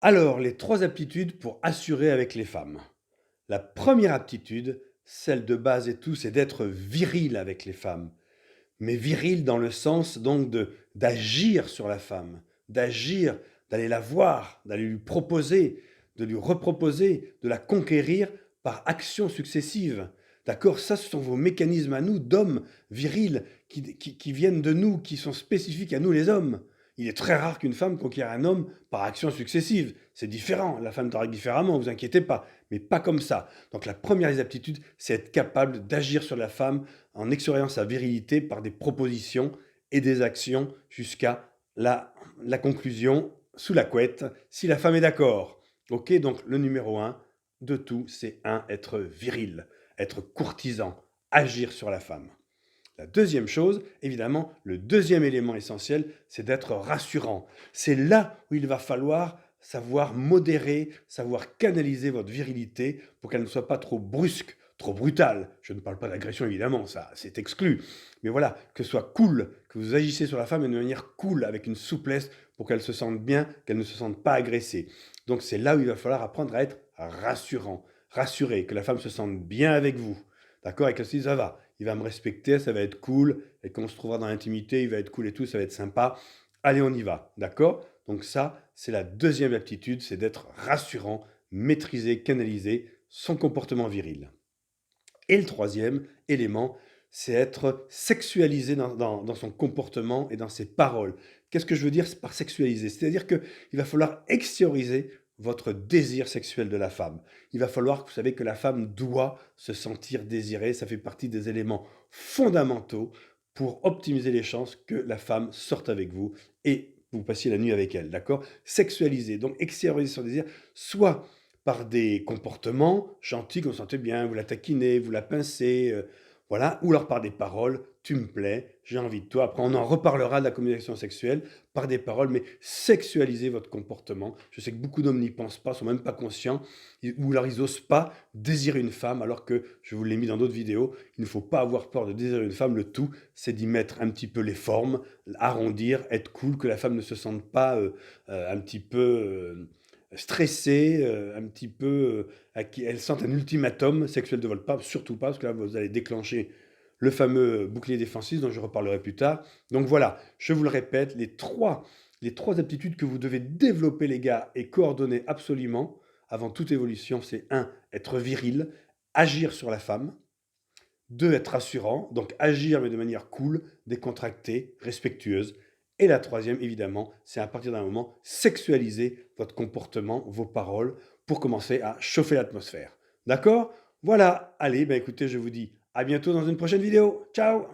Alors, les 3 aptitudes pour assurer avec les femmes. La première aptitude, celle de base et tout, c'est d'être viril avec les femmes. Mais viril dans le sens donc de d'agir sur la femme, d'agir, d'aller la voir, d'aller lui proposer, de lui reproposer, de la conquérir par actions successives. D'accord? Ça, ce sont vos mécanismes à nous, d'hommes virils, qui viennent de nous, qui sont spécifiques à nous les hommes. Il est très rare qu'une femme conquiert un homme par actions successives. C'est différent, la femme travaille différemment, vous inquiétez pas, mais pas comme ça. Donc la première des aptitudes, c'est être capable d'agir sur la femme en exhortant sa virilité par des propositions et des actions jusqu'à la conclusion sous la couette, si la femme est d'accord. Ok, donc le numéro un de tout, c'est être viril, être courtisan, agir sur la femme. La deuxième chose, évidemment, le deuxième élément essentiel, c'est d'être rassurant. C'est là où il va falloir savoir modérer, savoir canaliser votre virilité pour qu'elle ne soit pas trop brusque, trop brutale. Je ne parle pas d'agression, évidemment, ça, c'est exclu. Mais voilà, que ce soit cool, que vous agissez sur la femme de manière cool, avec une souplesse pour qu'elle se sente bien, qu'elle ne se sente pas agressée. Donc c'est là où il va falloir apprendre à être rassurant, rassurer, que la femme se sente bien avec vous. D'accord? Et qu'elle se dise, ça va, il va me respecter, ça va être cool, et quand on se trouvera dans l'intimité, il va être cool et tout, ça va être sympa. Allez, on y va, d'accord? Donc ça, c'est la deuxième aptitude, c'est d'être rassurant, maîtriser, canaliser son comportement viril. Et le troisième élément, c'est être sexualisé dans son comportement et dans ses paroles. Qu'est-ce que je veux dire par sexualiser? C'est-à-dire qu'il va falloir extérioriser votre désir sexuel de la femme. Il va falloir que vous savez que la femme doit se sentir désirée. Ça fait partie des éléments fondamentaux pour optimiser les chances que la femme sorte avec vous et vous passiez la nuit avec elle, d'accord? Sexualiser, donc extérioriser son désir, soit par des comportements gentils qu'on sentait bien, vous la taquinez, vous la pincez, voilà, ou alors par des paroles, tu me plais, j'ai envie de toi. Après, on en reparlera de la communication sexuelle par des paroles, mais sexualisez votre comportement. Je sais que beaucoup d'hommes n'y pensent pas, sont même pas conscients, ou alors ils osent pas désirer une femme, alors que je vous l'ai mis dans d'autres vidéos. Il ne faut pas avoir peur de désirer une femme. Le tout, c'est d'y mettre un petit peu les formes, arrondir, être cool, que la femme ne se sente pas un petit peu stressée, un petit peu, à qui elle sente un ultimatum sexuel de votre part, surtout pas, parce que là, vous allez déclencher le fameux bouclier défensif dont je reparlerai plus tard. Donc voilà, je vous le répète, les trois aptitudes que vous devez développer, les gars, et coordonner absolument avant toute évolution, c'est un, être viril, agir sur la femme. Deux, être rassurant, donc agir mais de manière cool, décontractée, respectueuse. Et la troisième, évidemment, c'est à partir d'un moment sexualiser votre comportement, vos paroles, pour commencer à chauffer l'atmosphère. D'accord? Voilà, allez, ben écoutez, je vous dis à bientôt dans une prochaine vidéo. Ciao!